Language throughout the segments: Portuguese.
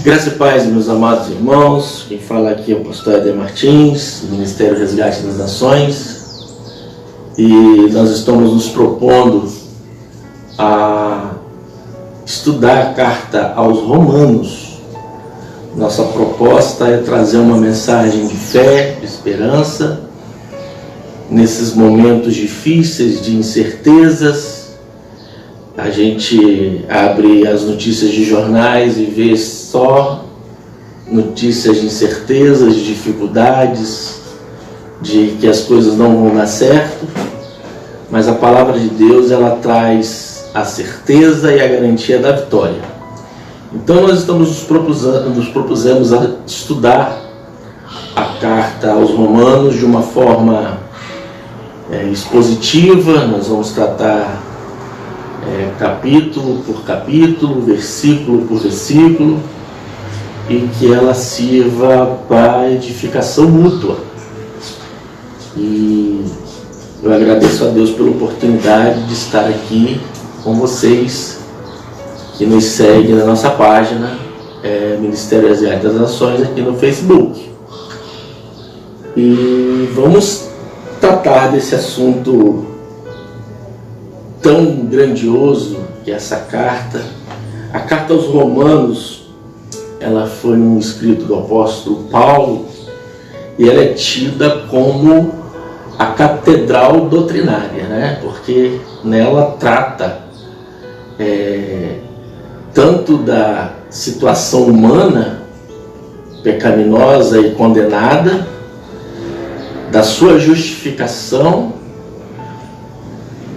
Graça e paz, meus amados irmãos. Quem fala aqui é o pastor Éder Martins, do Ministério Resgate das Nações. E nós estamos nos propondo a estudar a carta aos Romanos. Nossa proposta é trazer uma mensagem de fé, de esperança, nesses momentos difíceis, de incertezas. A gente abre as notícias de jornais e vê só notícias de incertezas, de dificuldades, de que as coisas não vão dar certo, mas a palavra de Deus, ela traz a certeza e a garantia da vitória. Então nós estamos nos propusemos a estudar a carta aos Romanos de uma forma expositiva. Nós vamos tratar capítulo por capítulo, versículo por versículo, e que ela sirva para edificação mútua. E eu agradeço a Deus pela oportunidade de estar aqui com vocês que nos seguem na nossa página Ministério Resgate das Nações aqui no Facebook. E vamos tratar desse assunto tão grandioso que é essa carta. A carta aos Romanos, ela foi um escrito do apóstolo Paulo e ela é tida como a catedral doutrinária, né? Porque nela trata tanto da situação humana pecaminosa e condenada, da sua justificação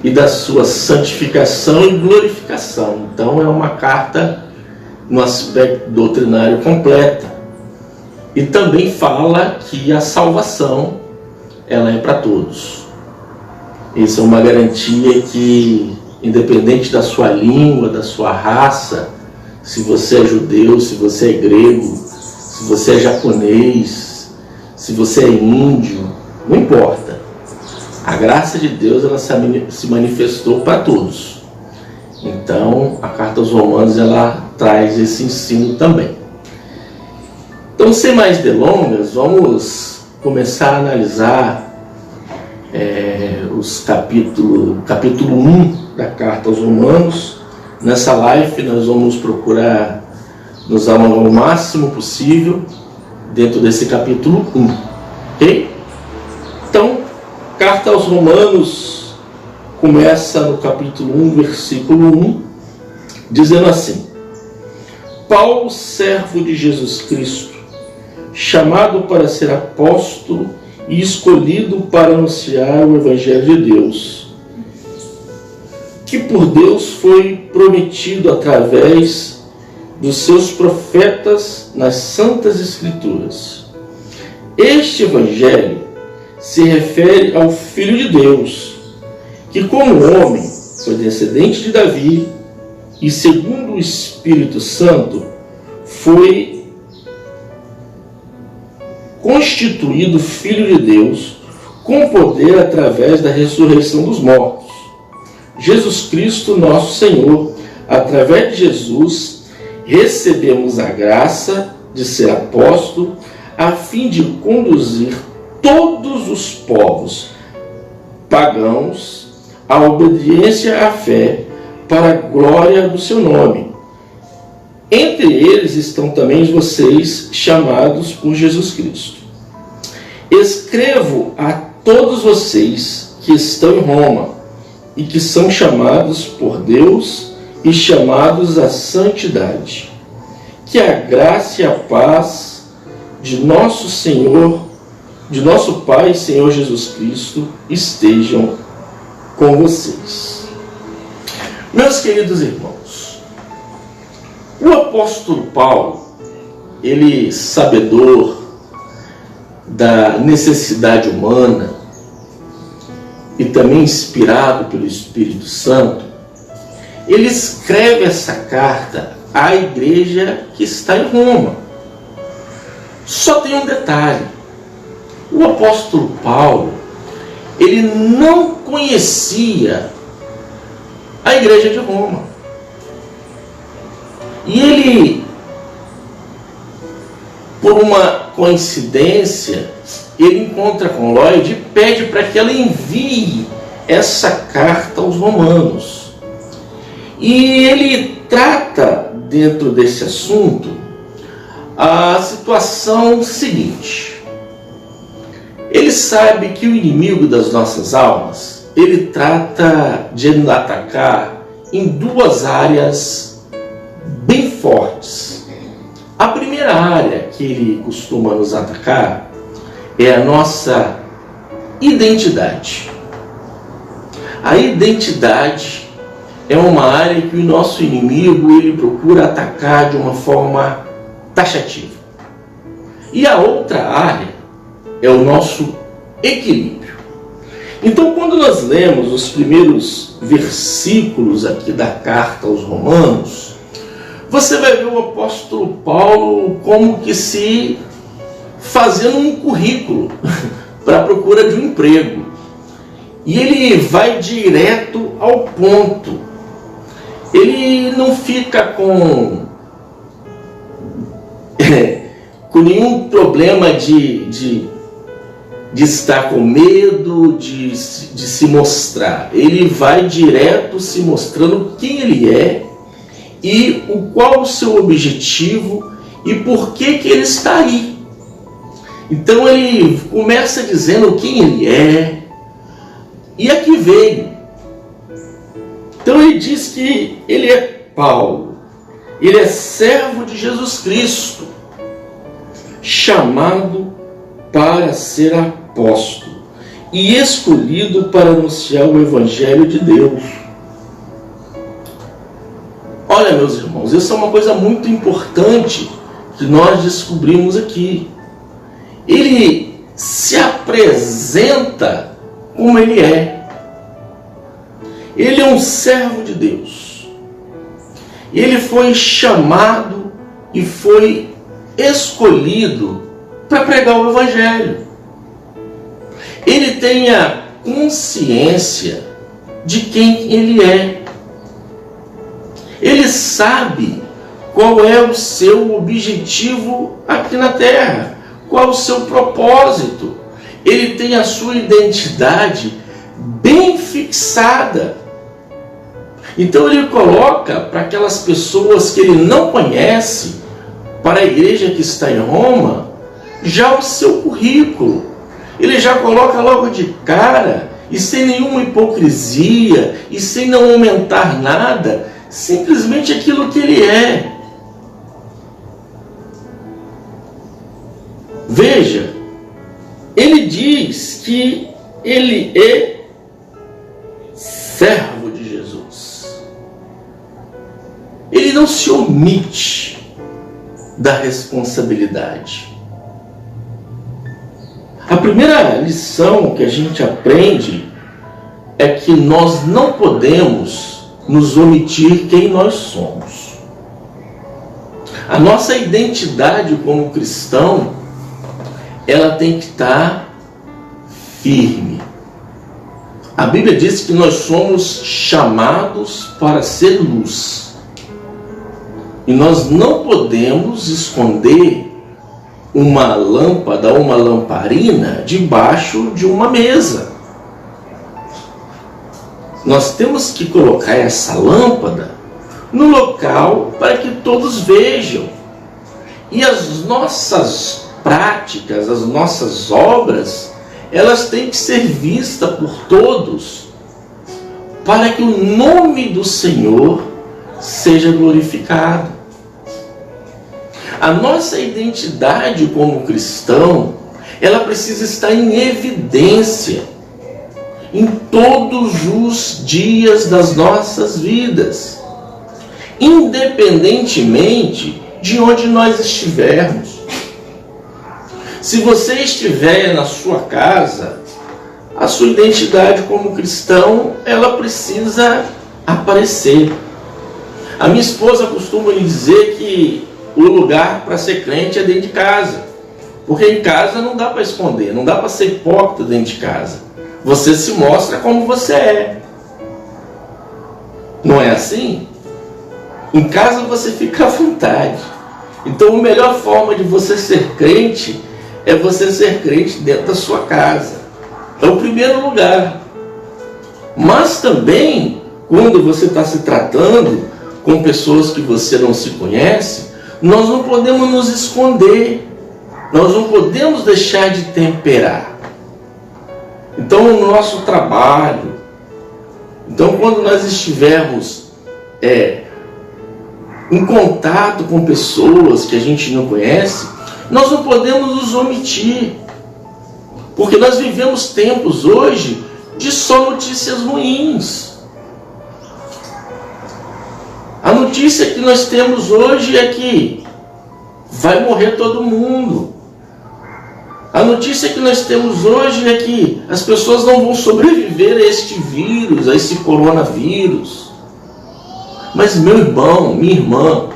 e da sua santificação e glorificação. Então é uma carta no aspecto doutrinário completa. E também fala que a salvação, ela é para todos. Isso é uma garantia que, independente da sua língua, da sua raça, se você é judeu, se você é grego, se você é japonês, se você é índio, não importa. A graça de Deus, ela se manifestou para todos. Então, a carta aos Romanos, ela traz esse ensino também. Então, sem mais delongas, vamos começar a analisar os capítulo 1 da carta aos Romanos. Nessa live, nós vamos procurar nos alongar o máximo possível dentro desse capítulo 1. Ok? Então, carta aos Romanos começa no capítulo 1, versículo 1, dizendo assim: Paulo, servo de Jesus Cristo, chamado para ser apóstolo e escolhido para anunciar o Evangelho de Deus, que por Deus foi prometido através dos seus profetas nas Santas Escrituras. Este Evangelho se refere ao Filho de Deus, que como homem foi descendente de Davi e segundo o Espírito Santo foi constituído Filho de Deus com poder através da ressurreição dos mortos. Jesus Cristo, nosso Senhor. Através de Jesus recebemos a graça de ser apóstolo a fim de conduzir todos os povos pagãos à obediência à fé para a glória do seu nome. Entre eles estão também vocês, chamados por Jesus Cristo. Escrevo a todos vocês que estão em Roma e que são chamados por Deus e chamados à santidade. Que a graça e a paz de nosso Pai e Senhor Jesus Cristo estejam com vocês. Meus queridos irmãos, o apóstolo Paulo, ele, sabedor da necessidade humana e também inspirado pelo Espírito Santo, ele escreve essa carta à igreja que está em Roma. Só tem um detalhe: o apóstolo Paulo, ele não conhecia a igreja de Roma. E ele por uma coincidência, ele encontra com Lloyd e pede para que ela envie essa carta aos romanos. E ele trata, dentro desse assunto, a situação seguinte. Ele sabe que o inimigo das nossas almas, ele trata de nos atacar em duas áreas bem fortes. A primeira área que ele costuma nos atacar é a nossa identidade. A identidade é uma área que o nosso inimigo ele procura atacar de uma forma taxativa. E a outra área é o nosso equilíbrio. Então, quando nós lemos os primeiros versículos aqui da carta aos Romanos, você vai ver o apóstolo Paulo como que se fazendo um currículo para a procura de um emprego. E ele vai direto ao ponto. Ele não fica com nenhum problema de estar com medo, de se mostrar. Ele vai direto se mostrando quem ele é e qual o seu objetivo e por que ele está aí. Então ele começa dizendo quem ele é e a que veio. Então ele diz que ele é Paulo, ele é servo de Jesus Cristo, chamado para ser apóstolo e escolhido para anunciar o Evangelho de Deus. Olha, meus irmãos, isso é uma coisa muito importante que nós descobrimos aqui. Ele se apresenta como ele é. Ele é um servo de Deus. Ele foi chamado e foi escolhido para pregar o Evangelho. Ele tem a consciência de quem ele é. Ele sabe qual é o seu objetivo aqui na terra, qual é o seu propósito. Ele tem a sua identidade bem fixada. Então ele coloca para aquelas pessoas que ele não conhece, para a igreja que está em Roma, já o seu currículo. Ele já coloca logo de cara, e sem nenhuma hipocrisia, e sem não aumentar nada, simplesmente aquilo que ele é. Veja, ele diz que ele é servo de Jesus. Ele não se omite da responsabilidade. A primeira lição que a gente aprende é que nós não podemos nos omitir quem nós somos. A nossa identidade como cristão, ela tem que estar firme. A Bíblia diz que nós somos chamados para ser luz. E nós não podemos esconder uma lâmpada ou uma lamparina debaixo de uma mesa. Nós temos que colocar essa lâmpada no local para que todos vejam. E as nossas práticas, as nossas obras, elas têm que ser vistas por todos para que o nome do Senhor seja glorificado. A nossa identidade como cristão, ela precisa estar em evidência em todos os dias das nossas vidas, independentemente de onde nós estivermos. Se você estiver na sua casa, a sua identidade como cristão, ela precisa aparecer. A minha esposa costuma me dizer que o lugar para ser crente é dentro de casa, porque em casa não dá para esconder, não dá para ser hipócrita dentro de casa. Você se mostra como você é. Não é assim? Em casa você fica à vontade. Então, a melhor forma de você ser crente é você ser crente dentro da sua casa. É o primeiro lugar. Mas também, quando você está se tratando com pessoas que você não se conhece, nós não podemos nos esconder. Nós não podemos deixar de temperar. Então, no nosso trabalho, então quando nós estivermos em contato com pessoas que a gente não conhece, nós não podemos nos omitir. Porque nós vivemos tempos hoje de só notícias ruins. A notícia que nós temos hoje é que vai morrer todo mundo. A notícia que nós temos hoje é que as pessoas não vão sobreviver a este vírus, a esse coronavírus. Mas, meu irmão, minha irmã,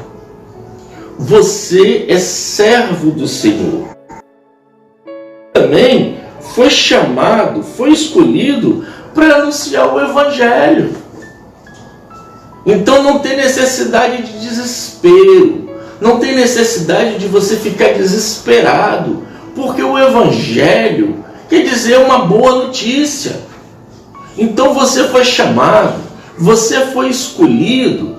você é servo do Senhor. Também foi chamado, foi escolhido para anunciar o Evangelho. Então não tem necessidade de desespero, não tem necessidade de você ficar desesperado, porque o Evangelho quer dizer uma boa notícia. Então você foi chamado, você foi escolhido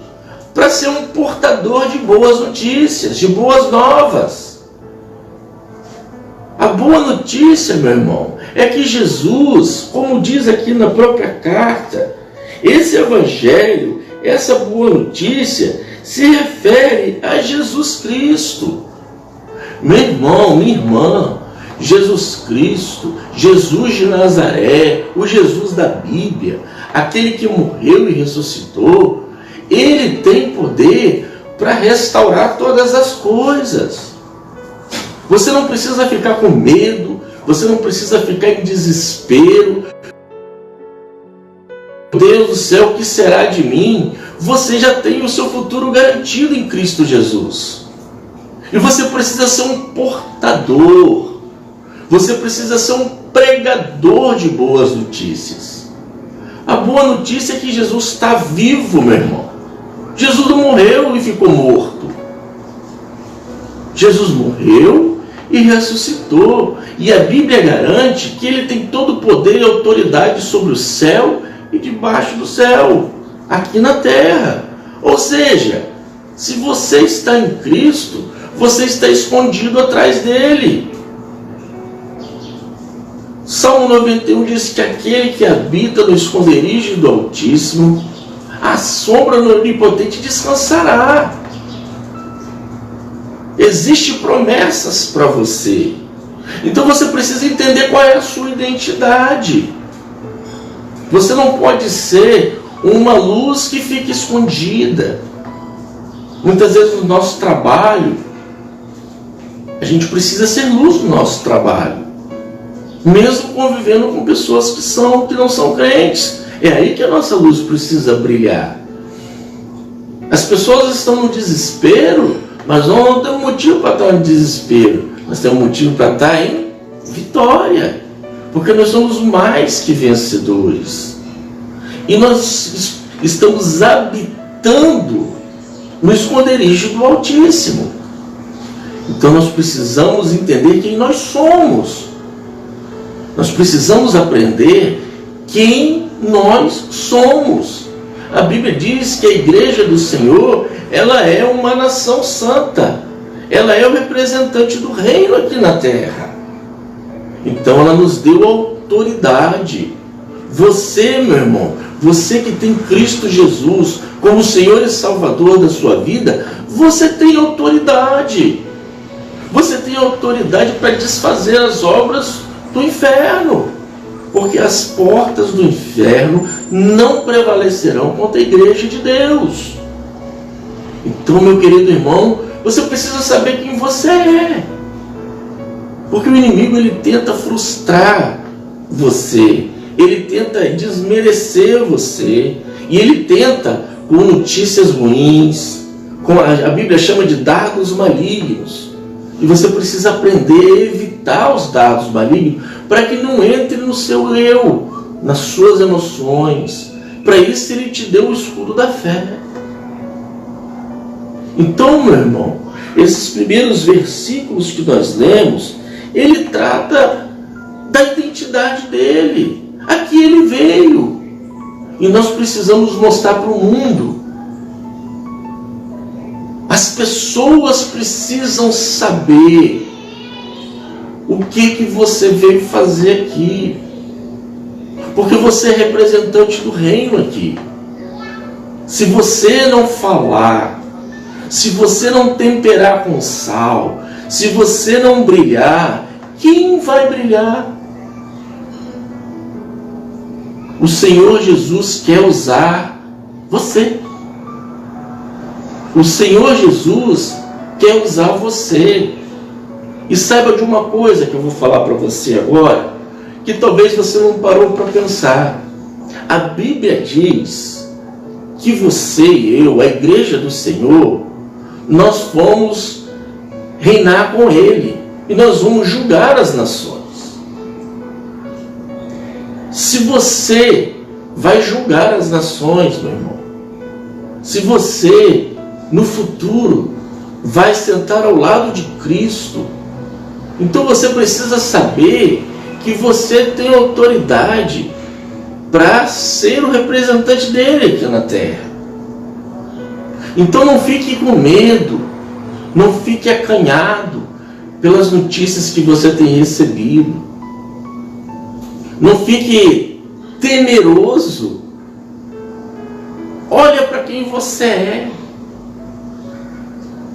para ser um portador de boas notícias, de boas novas. A boa notícia, meu irmão, é que Jesus, como diz aqui na própria carta, esse Evangelho, essa boa notícia, se refere a Jesus Cristo. Meu irmão, minha irmã, Jesus Cristo, Jesus de Nazaré, o Jesus da Bíblia, aquele que morreu e ressuscitou, ele tem poder para restaurar todas as coisas. Você não precisa ficar com medo, você não precisa ficar em desespero. Deus do céu, o que será de mim? Você já tem o seu futuro garantido em Cristo Jesus. E você precisa ser um portador. Você precisa ser um pregador de boas notícias. A boa notícia é que Jesus está vivo, meu irmão. Jesus não morreu e ficou morto. Jesus morreu e ressuscitou. E a Bíblia garante que ele tem todo o poder e autoridade sobre o céu e debaixo do céu, aqui na terra. Ou seja, se você está em Cristo, você está escondido atrás dele. Salmo 91 diz que aquele que habita no esconderijo do Altíssimo, a sombra do Onipotente descansará. Existem promessas para você. Então você precisa entender qual é a sua identidade. Você não pode ser uma luz que fica escondida. Muitas vezes no nosso trabalho, a gente precisa ser luz no nosso trabalho, mesmo convivendo com pessoas que não são crentes. É aí que a nossa luz precisa brilhar. As pessoas estão no desespero, mas nós não temos motivo para estar em desespero. Nós temos motivo para estar em vitória, porque nós somos mais que vencedores. E nós estamos habitando no esconderijo do Altíssimo. Então nós precisamos entender quem nós somos. Nós precisamos aprender quem nós somos. A Bíblia diz que a igreja do Senhor, ela é uma nação santa. Ela é o representante do reino aqui na terra. Então ela nos deu autoridade. Você, meu irmão, você que tem Cristo Jesus como Senhor e Salvador da sua vida, você tem autoridade. Você tem autoridade para desfazer as obras do inferno. Porque as portas do inferno não prevalecerão contra a igreja de Deus. Então, meu querido irmão, você precisa saber quem você é. Porque o inimigo, ele tenta frustrar você. Ele tenta desmerecer você. E ele tenta com notícias ruins. A Bíblia chama de dardos malignos. E você precisa aprender a evitar os dardos malignos para que não entre no seu eu, nas suas emoções. Para isso ele te deu o escudo da fé. Então, meu irmão, esses primeiros versículos que nós lemos, ele trata da identidade dele. Aqui ele veio. E nós precisamos mostrar para o mundo. As pessoas precisam saber o que você veio fazer aqui. Porque você é representante do reino aqui. Se você não falar, se você não temperar com sal, se você não brilhar, quem vai brilhar? O Senhor Jesus quer usar você. O Senhor Jesus quer usar você. E saiba de uma coisa que eu vou falar para você agora, que talvez você não parou para pensar. A Bíblia diz que você e eu, a igreja do Senhor, nós vamos reinar com Ele. E nós vamos julgar as nações. Se você vai julgar as nações, meu irmão, se você no futuro vai sentar ao lado de Cristo, então você precisa saber que você tem autoridade para ser o representante dele aqui na terra. Então não fique com medo, não fique acanhado pelas notícias que você tem recebido. Não fique temeroso. Olha para quem você é.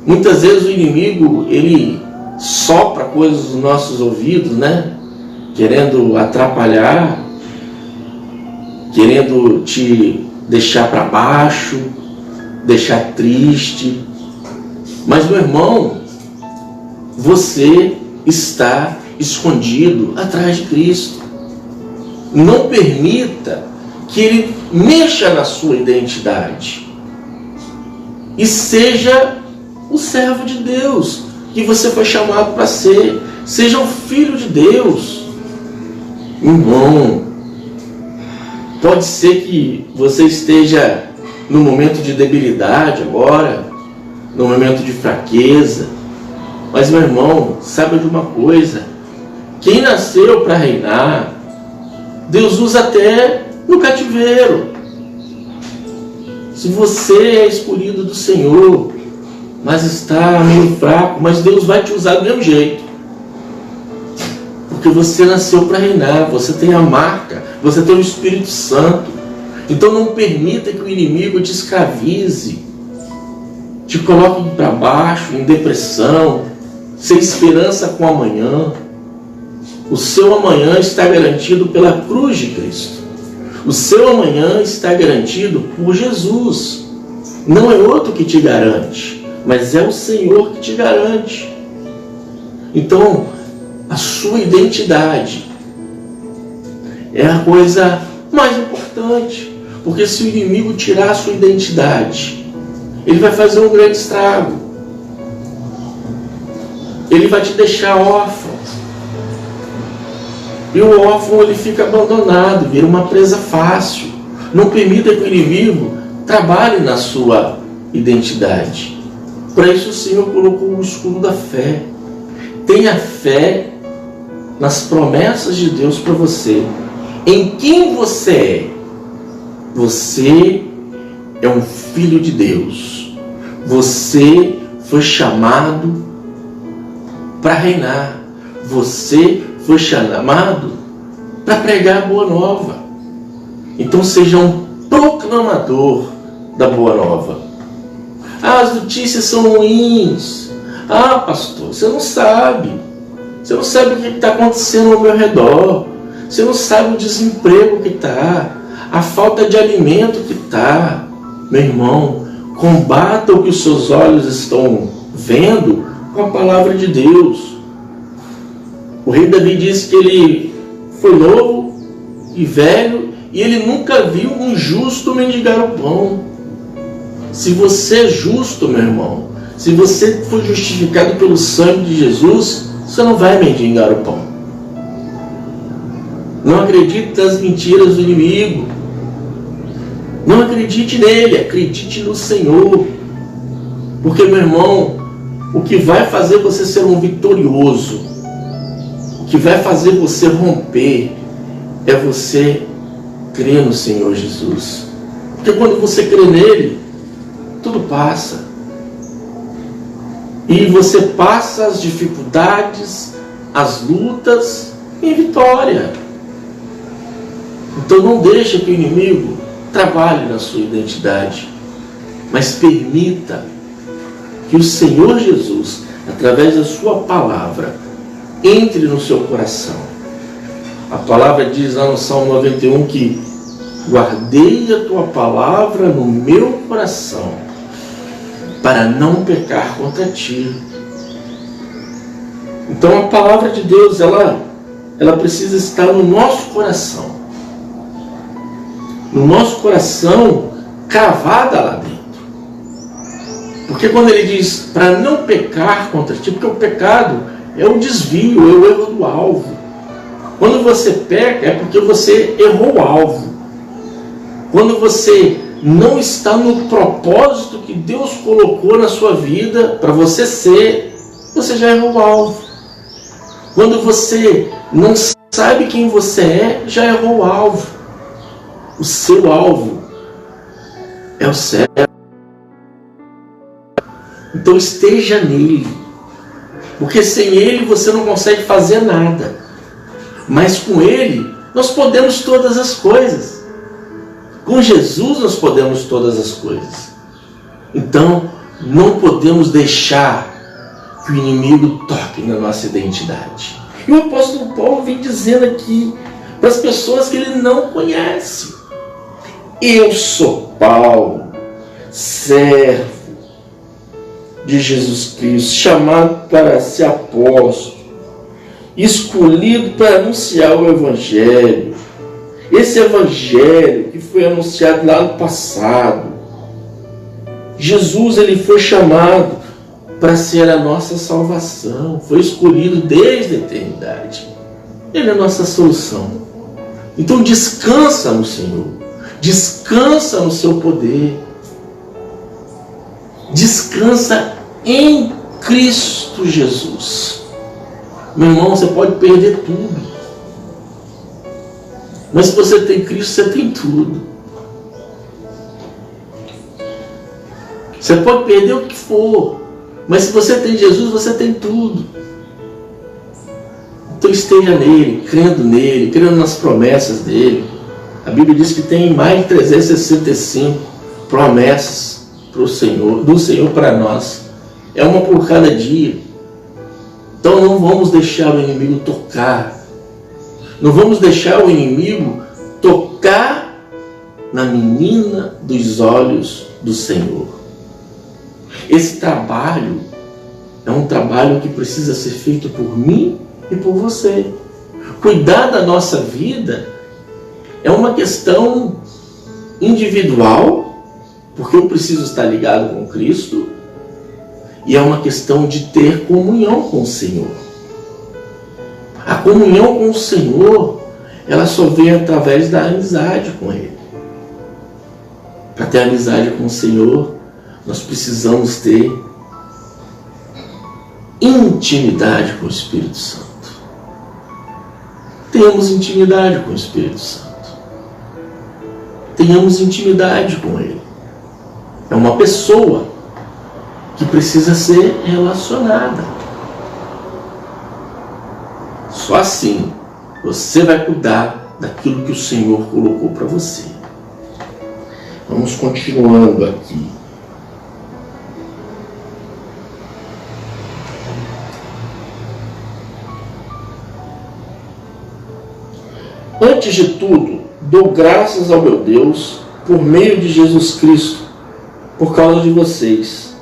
Muitas vezes o inimigo, ele sopra coisas nos nossos ouvidos, né? Querendo atrapalhar, querendo te deixar para baixo, deixar triste. Mas, meu irmão, você está escondido atrás de Cristo. Não permita que Ele mexa na sua identidade. E seja o servo de Deus que você foi chamado para ser. Seja um filho de Deus. Irmão, pode ser que você esteja no momento de debilidade agora, no momento de fraqueza. Mas, meu irmão, saiba de uma coisa. Quem nasceu para reinar, Deus usa até no cativeiro. Se você é escolhido do Senhor, mas está meio fraco, mas Deus vai te usar do mesmo jeito. Porque você nasceu para reinar, você tem a marca, você tem o Espírito Santo. Então não permita que o inimigo te escravize, te coloque para baixo, em depressão, sem esperança com o amanhã. O seu amanhã está garantido pela cruz de Cristo. O seu amanhã está garantido por Jesus. Não é outro que te garante, mas é o Senhor que te garante. Então, a sua identidade é a coisa mais importante. Porque se o inimigo tirar a sua identidade, ele vai fazer um grande estrago. Ele vai te deixar órfão. E o órfão, ele fica abandonado, vira uma presa fácil. Não permita que o inimigo trabalhe na sua identidade. Para isso o Senhor colocou o escudo da fé. Tenha fé nas promessas de Deus para você. Em quem você é? Você é um filho de Deus. Você foi chamado para reinar. Você foi chamado para pregar a boa nova. Então seja um proclamador da boa nova. Ah, as notícias são ruins. Ah, pastor, você não sabe. Você não sabe o que está acontecendo ao meu redor. Você não sabe o desemprego que está, a falta de alimento que está. Meu irmão, combata o que os seus olhos estão vendo com a palavra de Deus. O rei Davi disse que ele foi novo e velho e ele nunca viu um justo mendigar o pão. Se você é justo, meu irmão, se você foi justificado pelo sangue de Jesus, você não vai mendigar o pão. Não acredite nas mentiras do inimigo. Não acredite nele, acredite no Senhor. Porque, meu irmão, o que vai fazer você ser um vitorioso, o que vai fazer você romper, é você crer no Senhor Jesus. Porque quando você crê nele, tudo passa. E você passa as dificuldades, as lutas em vitória. Então não deixe que o inimigo trabalhe na sua identidade, mas permita que o Senhor Jesus, através da sua palavra, entre no seu coração. A palavra diz lá no Salmo 91 que guardei a tua palavra no meu coração para não pecar contra ti. Então a palavra de Deus, ela precisa estar no nosso coração. No nosso coração, cravada lá dentro. Porque quando ele diz para não pecar contra ti, porque o pecado é o desvio, é o erro do alvo. Quando você peca, é porque você errou o alvo. Quando você não está no propósito que Deus colocou na sua vida para você ser, você já errou o alvo. Quando você não sabe quem você é, já errou o alvo. O seu alvo é o céu. Então esteja nele. Porque sem ele você não consegue fazer nada. Mas com ele nós podemos todas as coisas. Com Jesus nós podemos todas as coisas. Então não podemos deixar que o inimigo toque na nossa identidade. E o apóstolo Paulo vem dizendo aqui para as pessoas que ele não conhece: eu sou Paulo, servo de Jesus Cristo, chamado para ser apóstolo, escolhido para anunciar o Evangelho. Esse Evangelho que foi anunciado lá no passado. Jesus, ele foi chamado para ser a nossa salvação. Foi escolhido desde a eternidade. Ele é a nossa solução. Então descansa no Senhor. Descansa no seu poder. Descansa em Cristo Jesus. Meu irmão, você pode perder tudo. Mas se você tem Cristo, você tem tudo. Você pode perder o que for, mas se você tem Jesus, você tem tudo. Então esteja nele, crendo nas promessas dele. A Bíblia diz que tem mais de 365 promessas do Senhor para nós. É uma por cada dia. Então não vamos deixar o inimigo tocar. Não vamos deixar o inimigo tocar na menina dos olhos do Senhor. Esse trabalho é um trabalho que precisa ser feito por mim e por você. Cuidar da nossa vida é uma questão individual, porque eu preciso estar ligado com Cristo, e é uma questão de ter comunhão com o Senhor. A comunhão com o Senhor, ela só vem através da amizade com Ele. Para ter amizade com o Senhor, nós precisamos ter intimidade com o Espírito Santo. Tenhamos intimidade com o Espírito Santo. Tenhamos intimidade com Ele. É uma pessoa que precisa ser relacionada. Só assim você vai cuidar daquilo que o Senhor colocou para você. Vamos continuando aqui. Antes de tudo, dou graças ao meu Deus por meio de Jesus Cristo, por causa de vocês,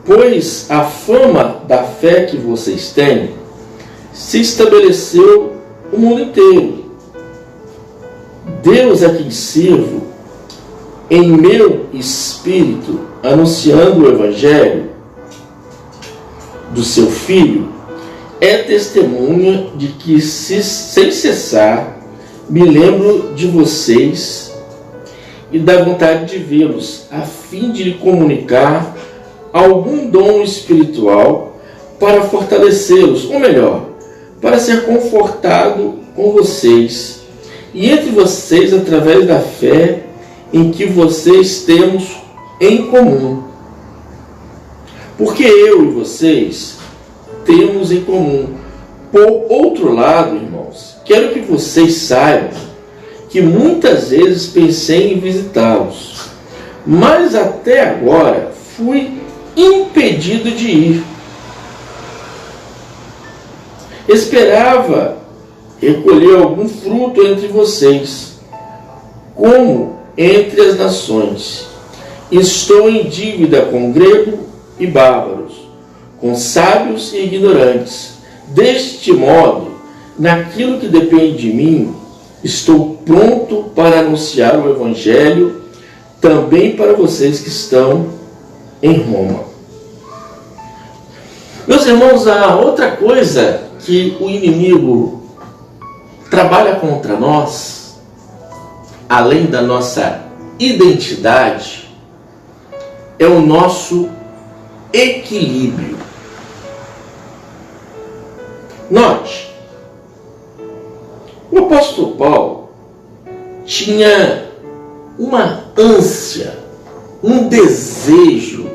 pois a fama da fé que vocês têm se estabeleceu no mundo inteiro. Deus é quem sirvo em meu espírito, anunciando o Evangelho do seu Filho, é testemunha de que, sem cessar, me lembro de vocês e da vontade de vê-los, a fim de lhe comunicar algum dom espiritual para fortalecê-los, ou melhor, para ser confortado com vocês e entre vocês através da fé em que vocês temos em comum. Porque eu e vocês temos em comum. Por outro lado, irmãos, quero que vocês saibam que muitas vezes pensei em visitá-los, mas até agora fui impedido de ir. Esperava recolher algum fruto entre vocês, como entre as nações. Estou em dívida com grego e bárbaros, com sábios e ignorantes. Deste modo, naquilo que depende de mim, estou pronto para anunciar o Evangelho também para vocês que estão em Roma. Meus irmãos, a outra coisa que o inimigo trabalha contra nós, além da nossa identidade, é o nosso equilíbrio. Note, o apóstolo Paulo tinha uma ânsia, um desejo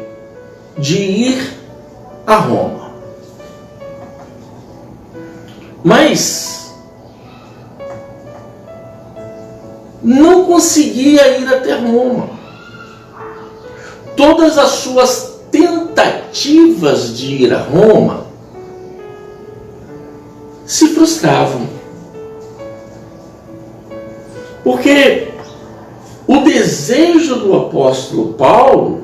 de ir a Roma. Mas não conseguia ir até Roma. Todas as suas tentativas de ir a Roma se frustravam. Porque o desejo do apóstolo Paulo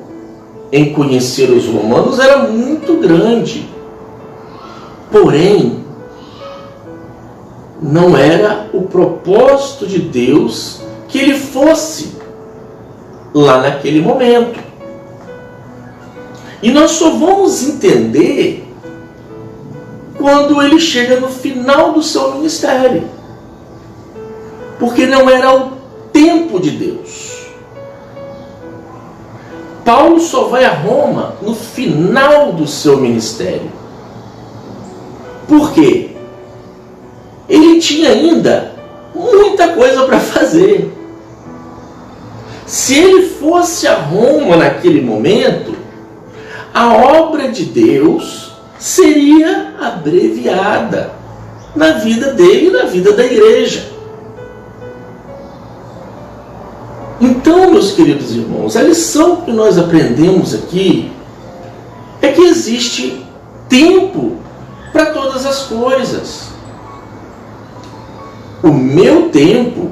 em conhecer os romanos era muito grande. Porém, não era o propósito de Deus que ele fosse lá naquele momento. E nós só vamos entender quando ele chega no final do seu ministério. Porque não era o tempo de Deus. Paulo só vai a Roma no final do seu ministério. Por quê? Ele tinha ainda muita coisa para fazer. Se ele fosse a Roma naquele momento, a obra de Deus seria abreviada na vida dele e na vida da igreja. Então, meus queridos irmãos, a lição que nós aprendemos aqui é que existe tempo para todas as coisas. O meu tempo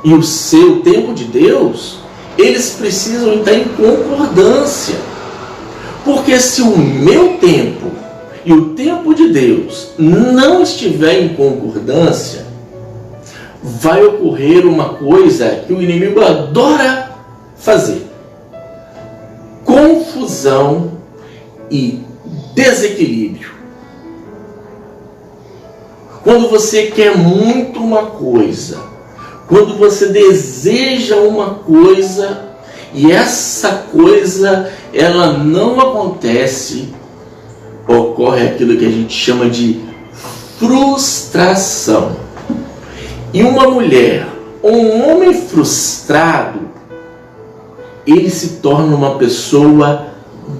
e o seu tempo de Deus, eles precisam estar em concordância. Porque se o meu tempo e o tempo de Deus não estiver em concordância, vai ocorrer uma coisa que o inimigo adora fazer: confusão e desequilíbrio. Quando você quer muito uma coisa, quando você deseja uma coisa e essa coisa ela não acontece, ocorre aquilo que a gente chama de frustração. E uma mulher ou um homem frustrado, ele se torna uma pessoa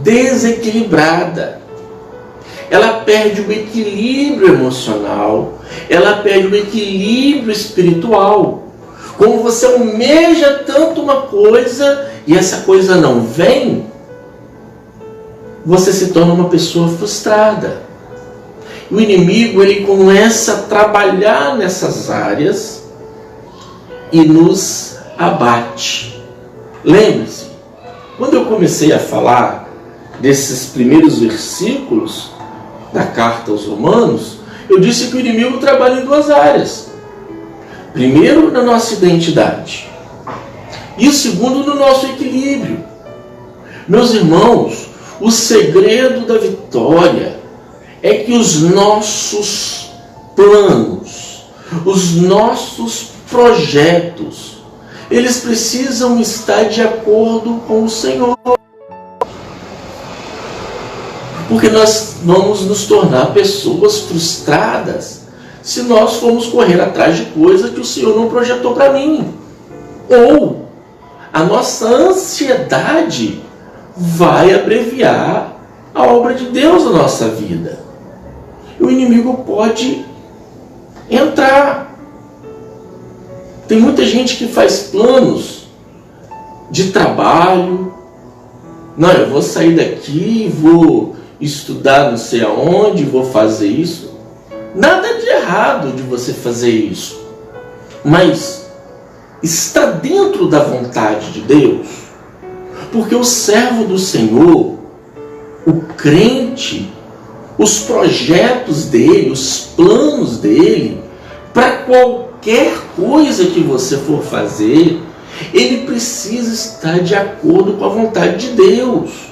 desequilibrada. Ela perde o equilíbrio emocional, ela perde o equilíbrio espiritual. Como você almeja tanto uma coisa e essa coisa não vem, você se torna uma pessoa frustrada. O inimigo, ele começa a trabalhar nessas áreas e nos abate. Lembre-se, quando eu comecei a falar desses primeiros versículos da carta aos Romanos, eu disse que o inimigo trabalha em duas áreas. Primeiro, na nossa identidade. E o segundo, no nosso equilíbrio. Meus irmãos, o segredo da vitória é que os nossos planos, os nossos projetos, eles precisam estar de acordo com o Senhor. Porque nós vamos nos tornar pessoas frustradas se nós formos correr atrás de coisa que o Senhor não projetou para mim. Ou a nossa ansiedade vai abreviar a obra de Deus na nossa vida. E o inimigo pode entrar. Tem muita gente que faz planos de trabalho. Não, eu vou sair daqui, vou estudar não sei aonde, vou fazer isso. Nada de errado de você fazer isso. Mas está dentro da vontade de Deus? Porque o servo do Senhor, o crente, os projetos dele, os planos dele, para qualquer coisa que você for fazer, ele precisa estar de acordo com a vontade de Deus.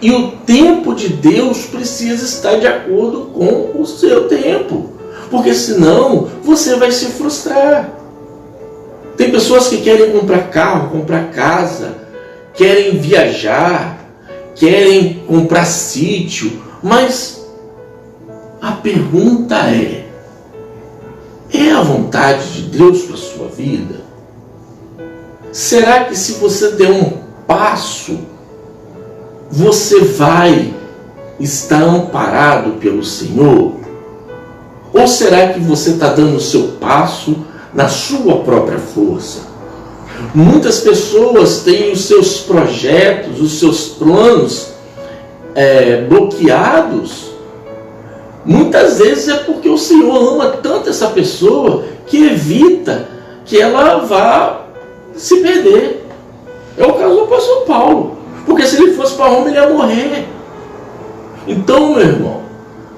E o tempo de Deus precisa estar de acordo com o seu tempo. Porque senão você vai se frustrar. Tem pessoas que querem comprar carro, comprar casa, querem viajar, querem comprar sítio, mas a pergunta é a vontade de Deus para a sua vida? Será que se você der um passo, você vai estar amparado pelo Senhor? Ou será que você está dando o seu passo na sua própria força? Muitas pessoas têm os seus projetos, os seus planos bloqueados. Muitas vezes é porque o Senhor ama tanto essa pessoa que evita que ela vá se perder. É o caso do apóstolo Paulo. Porque se ele fosse para Roma, ele ia morrer. Então, meu irmão,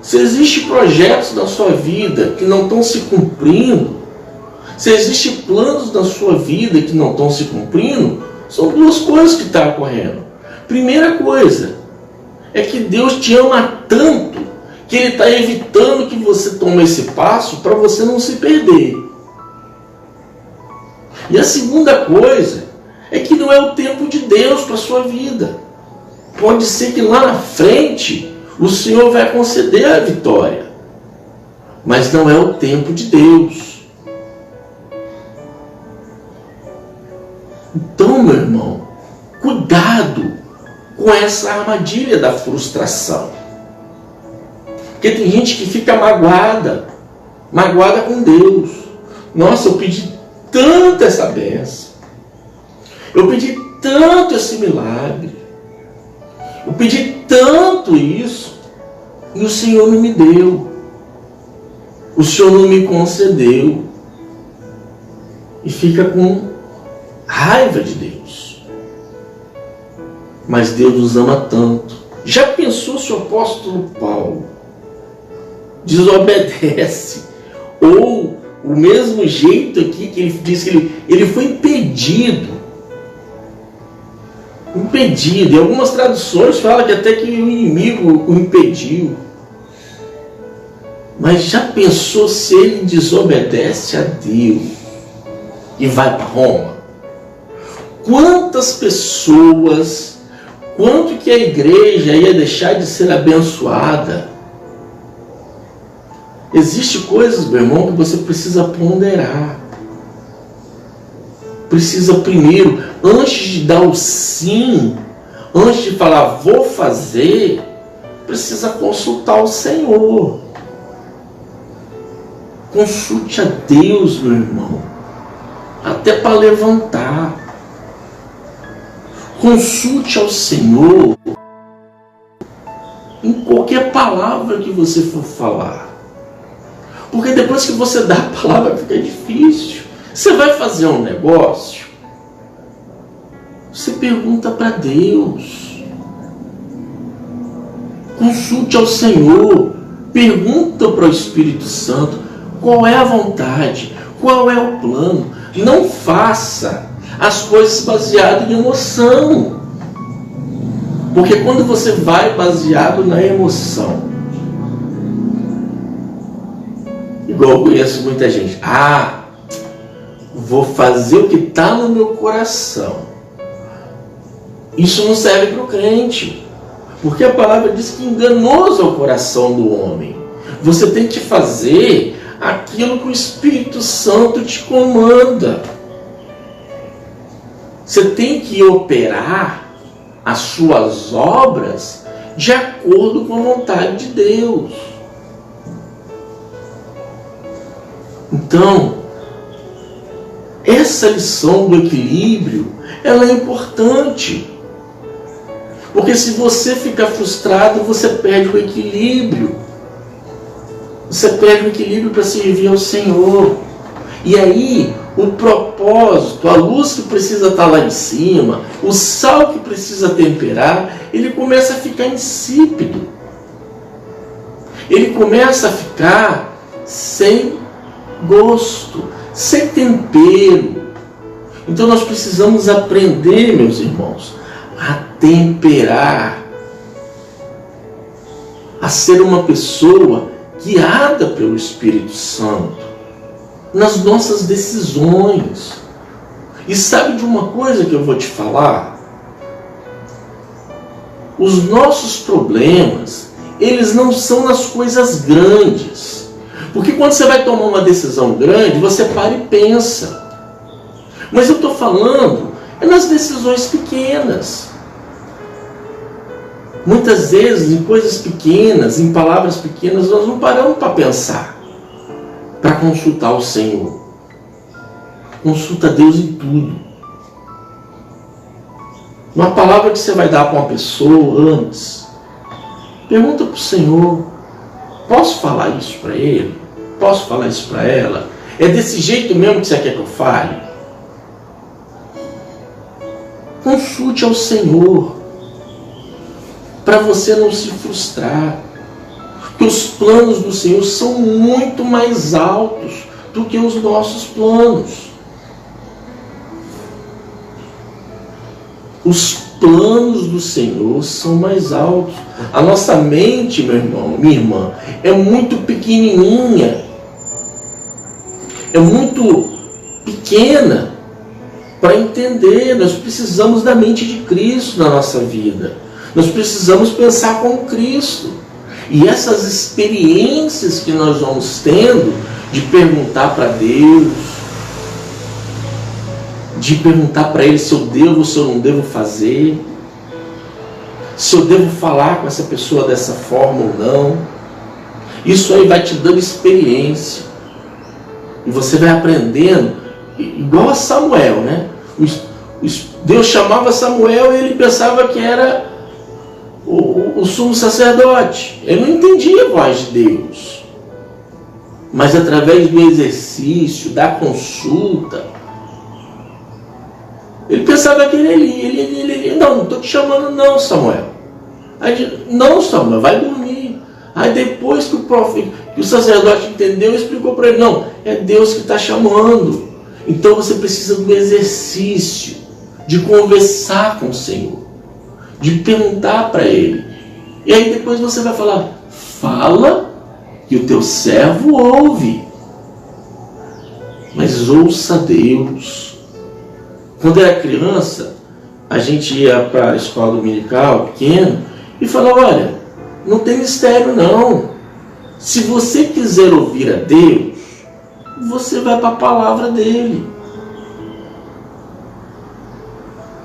se existem projetos na sua vida que não estão se cumprindo, se existem planos na sua vida que não estão se cumprindo, são duas coisas que estão ocorrendo. Primeira coisa é que Deus te ama tanto que Ele está evitando que você tome esse passo para você não se perder. E a segunda coisa é que não é o tempo de Deus para a sua vida. Pode ser que lá na frente o Senhor vai conceder a vitória, mas não é o tempo de Deus. Então, meu irmão, cuidado com essa armadilha da frustração. Porque tem gente que fica magoada com Deus. Nossa, eu pedi tanto essa bênção, eu pedi tanto esse milagre, eu pedi tanto isso, e o Senhor não me deu, o Senhor não me concedeu, e fica com raiva de Deus. Mas Deus nos ama tanto. Já pensou se o apóstolo Paulo desobedece, ou o mesmo jeito aqui que ele diz que ele foi impedido. Em algumas traduções fala que até que o inimigo o impediu. Mas já pensou se ele desobedece a Deus e vai para Roma? Quantas pessoas, quanto que a igreja ia deixar de ser abençoada? Existem coisas, meu irmão, que você precisa ponderar. Precisa primeiro, antes de dar o sim, antes de falar vou fazer, precisa consultar o Senhor. Consulte a Deus, meu irmão, até para levantar. Consulte ao Senhor em qualquer palavra que você for falar. Porque depois que você dá a palavra fica difícil. Você vai fazer um negócio, você pergunta para Deus. Consulte ao Senhor. Pergunta para o Espírito Santo qual é a vontade, qual é o plano. Não faça as coisas baseadas em emoção. Porque quando você vai baseado na emoção, igual eu conheço muita gente, vou fazer o que está no meu coração. Isso não serve para o crente. Porque a palavra diz que enganoso é o coração do homem. Você tem que fazer aquilo que o Espírito Santo te comanda. Você tem que operar as suas obras de acordo com a vontade de Deus. Então, essa lição do equilíbrio, ela é importante. Porque se você ficar frustrado, você perde o equilíbrio. Você perde o equilíbrio para servir ao Senhor. E aí, o propósito, a luz que precisa estar lá em cima, o sal que precisa temperar, ele começa a ficar insípido. Ele começa a ficar sem gosto, sem tempero. Então nós precisamos aprender, meus irmãos, a temperar, a ser uma pessoa guiada pelo Espírito Santo nas nossas decisões. E sabe de uma coisa que eu vou te falar? Os nossos problemas, eles não são nas coisas grandes. Porque quando você vai tomar uma decisão grande, você para e pensa. Mas eu estou falando nas decisões pequenas. Muitas vezes, em coisas pequenas, em palavras pequenas, nós não paramos para pensar, para consultar o Senhor. Consulta Deus em tudo. Uma palavra que você vai dar para uma pessoa antes, pergunta para o Senhor: posso falar isso para ele? Posso falar isso para ela? É desse jeito mesmo que você quer que eu fale? Consulte ao Senhor, para você não se frustrar. Porque os planos do Senhor são muito mais altos do que os nossos planos. Os planos do Senhor são mais altos. A nossa mente, meu irmão, minha irmã, é muito pequenininha, é muito pequena para entender. Nós precisamos da mente de Cristo na nossa vida. Nós precisamos pensar como Cristo. E essas experiências que nós vamos tendo de perguntar para Deus, de perguntar para Ele se eu devo ou se eu não devo fazer, se eu devo falar com essa pessoa dessa forma ou não, isso aí vai te dando experiência. E você vai aprendendo, igual a Samuel, né? Deus chamava Samuel e ele pensava que era o sumo sacerdote. Ele não entendia a voz de Deus. Mas através do exercício, da consulta, ele pensava que ele não estou te chamando não, Samuel. Aí, não, Samuel, vai dormir. Aí depois que o sacerdote entendeu, explicou para ele: não, é Deus que está chamando. Então você precisa do exercício, de conversar com o Senhor, de perguntar para Ele. E aí depois você vai falar: fala que o teu servo ouve. Mas ouça Deus. Quando era criança, a gente ia para a escola dominical, pequeno, e falava: olha, não tem mistério não. Se você quiser ouvir a Deus, você vai para a palavra dele.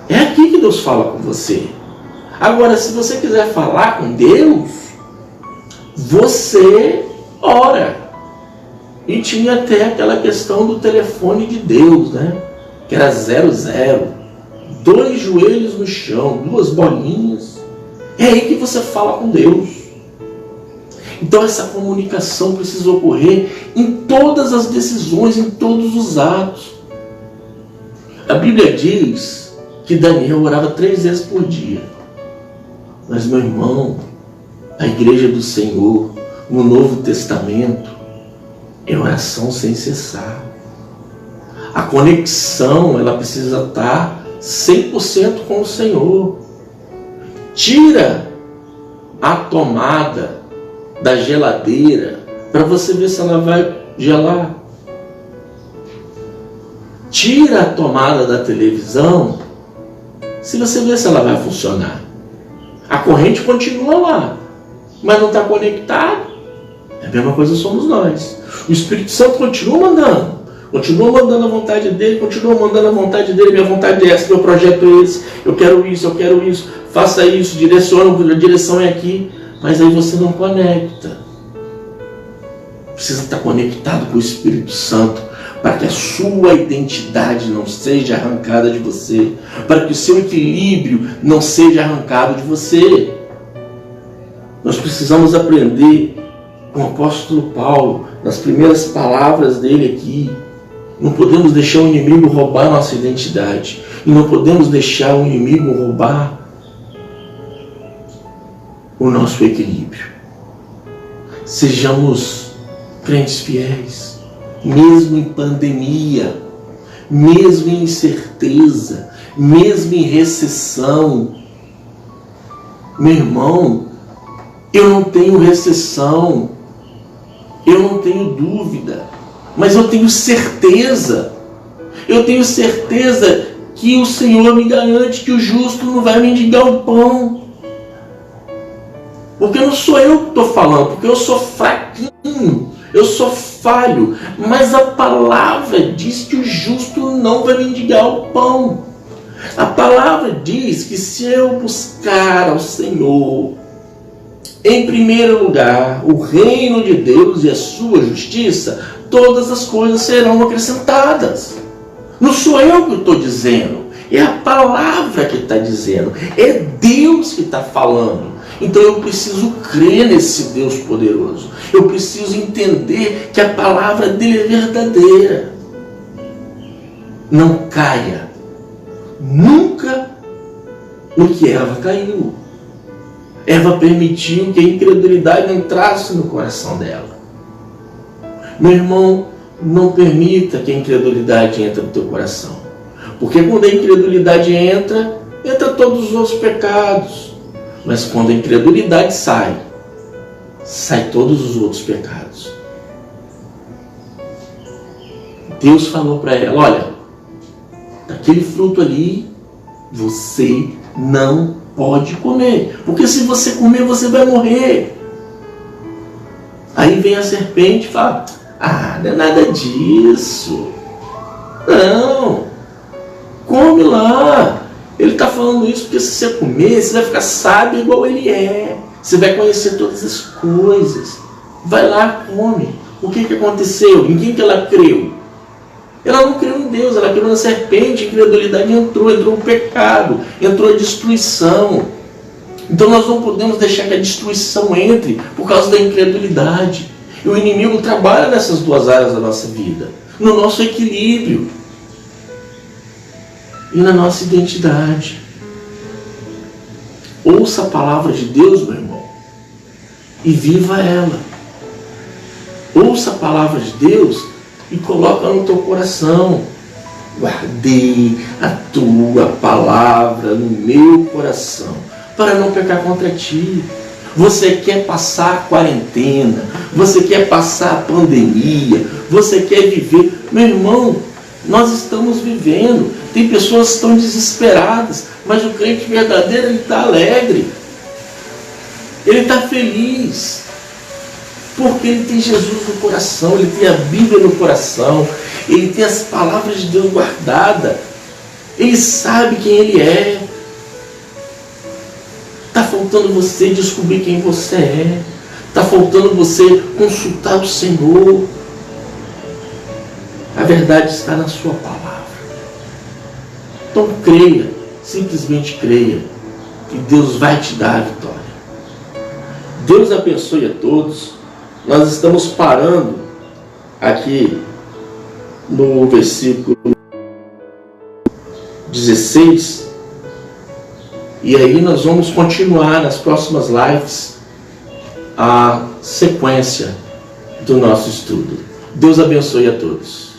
É aqui que Deus fala com você. Agora, se você quiser falar com Deus, você ora. E tinha até aquela questão do telefone de Deus, né? Que era 00, 2 joelhos no chão, 2 bolinhas. É aí que você fala com Deus. Então essa comunicação precisa ocorrer em todas as decisões, em todos os atos. A Bíblia diz que Daniel orava 3 vezes por dia. Mas, meu irmão, a igreja do Senhor, no Novo Testamento, é oração sem cessar. A conexão, ela precisa estar 100% com o Senhor. Tira a tomada da geladeira para você ver se ela vai gelar. Tira a tomada da televisão, se você ver se ela vai funcionar. A corrente continua lá, mas não está conectado. É a mesma coisa somos nós. O Espírito Santo continua mandando a vontade dele, continua mandando a vontade dele. Minha vontade é essa, meu projeto é esse, eu quero isso, faça isso, direciona, a direção é aqui. Mas aí você não conecta. Precisa estar conectado com o Espírito Santo, para que a sua identidade não seja arrancada de você, para que o seu equilíbrio não seja arrancado de você. Nós precisamos aprender com o apóstolo Paulo, nas primeiras palavras dele aqui. Não podemos deixar o inimigo roubar nossa identidade, e não podemos deixar o inimigo roubar o nosso equilíbrio. Sejamos crentes fiéis, mesmo em pandemia, mesmo em incerteza, mesmo em recessão. Meu irmão, eu não tenho recessão, eu não tenho dúvida, mas eu tenho certeza que o Senhor me garante que o justo não vai mendigar o pão. Porque não sou eu que estou falando, porque eu sou fraquinho, eu sou falho, mas a palavra diz que o justo não vai mendigar o pão. A palavra diz que se eu buscar ao Senhor, em primeiro lugar, o reino de Deus e a sua justiça, todas as coisas serão acrescentadas. Não sou eu que estou dizendo, é a palavra que está dizendo, é Deus que está falando. Então eu preciso crer nesse Deus poderoso. Eu preciso entender que a palavra dele é verdadeira. Não caia nunca no que Eva caiu. Eva permitiu que a incredulidade entrasse no coração dela. Meu irmão, não permita que a incredulidade entre no teu coração. Porque quando a incredulidade entra todos os outros pecados. Mas quando a incredulidade sai todos os outros pecados. Deus falou para ela, olha, daquele fruto ali, você não pode comer. Porque se você comer, você vai morrer. Aí vem a serpente e fala, não é nada disso. Não, come lá. Ele está falando isso porque se você comer, você vai ficar sábio igual ele é. Você vai conhecer todas as coisas. Vai lá, come. O que aconteceu? Em quem que ela creu? Ela não creu em Deus, ela creu na serpente. A incredulidade entrou o pecado, entrou a destruição. Então nós não podemos deixar que a destruição entre por causa da incredulidade. E o inimigo trabalha nessas duas áreas da nossa vida, no nosso equilíbrio e na nossa identidade. Ouça a palavra de Deus, meu irmão, e viva ela. Ouça a palavra de Deus e coloca no teu coração. Guardei a tua palavra no meu coração, para não pecar contra ti. Você quer passar a quarentena, você quer passar a pandemia, você quer viver. Meu irmão, nós estamos vivendo. Tem pessoas que estão desesperadas, mas o crente verdadeiro, ele está alegre. Ele está feliz. Porque ele tem Jesus no coração, ele tem a Bíblia no coração, ele tem as palavras de Deus guardadas. Ele sabe quem ele é. Está faltando você descobrir quem você é. Está faltando você consultar o Senhor. A verdade está na sua palavra. Então creia, simplesmente creia, que Deus vai te dar a vitória. Deus abençoe a todos. Nós estamos parando aqui no versículo 16. E aí nós vamos continuar nas próximas lives a sequência do nosso estudo. Deus abençoe a todos.